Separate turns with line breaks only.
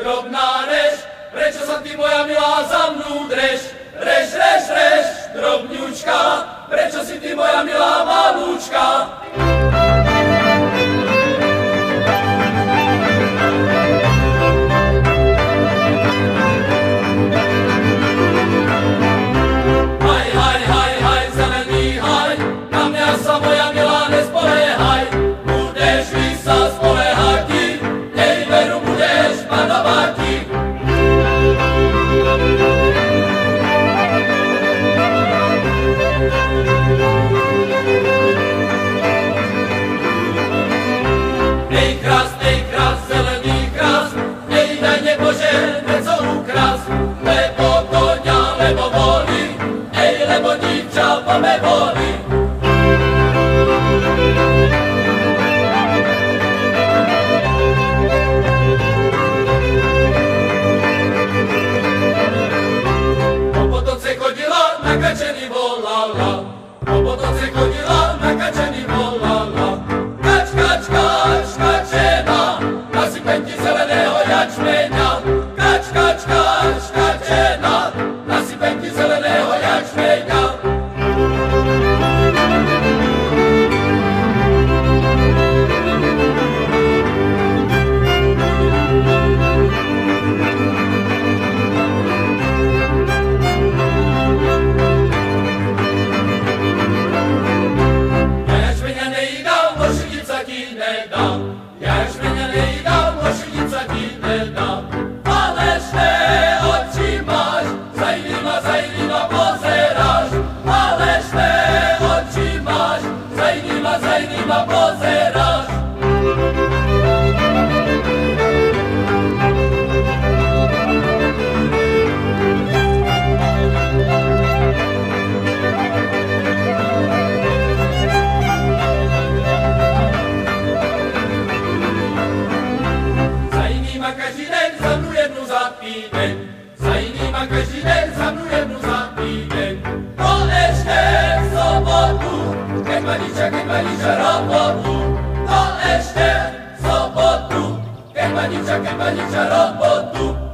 drobná reš, prečo sa ty moja milá za mnou dreš? Reš, reš, reš, drobňučka, prečo si ty moja milá malúčka? Haj, haj, haj, haj, zelený haj, na mňa sa moja milá nespoliehaj, budeš-li sa spoliehať, nej veru budeš panovať. Ej krás, zelený krás, ej daj nebože, neco ukras, lebo koňa, lebo volí, ej, lebo dívča po me volí. Po potoce chodila, na kačení volala, po potoce chodila, na kačení volala. Kač, kač, kač, kačena, nasypem ti zeleného jačmeňa. Kač, kač, kač, kačena, nasypem ti zeleného jačmeňa. Každý den za mnou jednu za týden. To ešte v sobotu, keď ma robotu. To ešte v sobotu, keď ma robotu.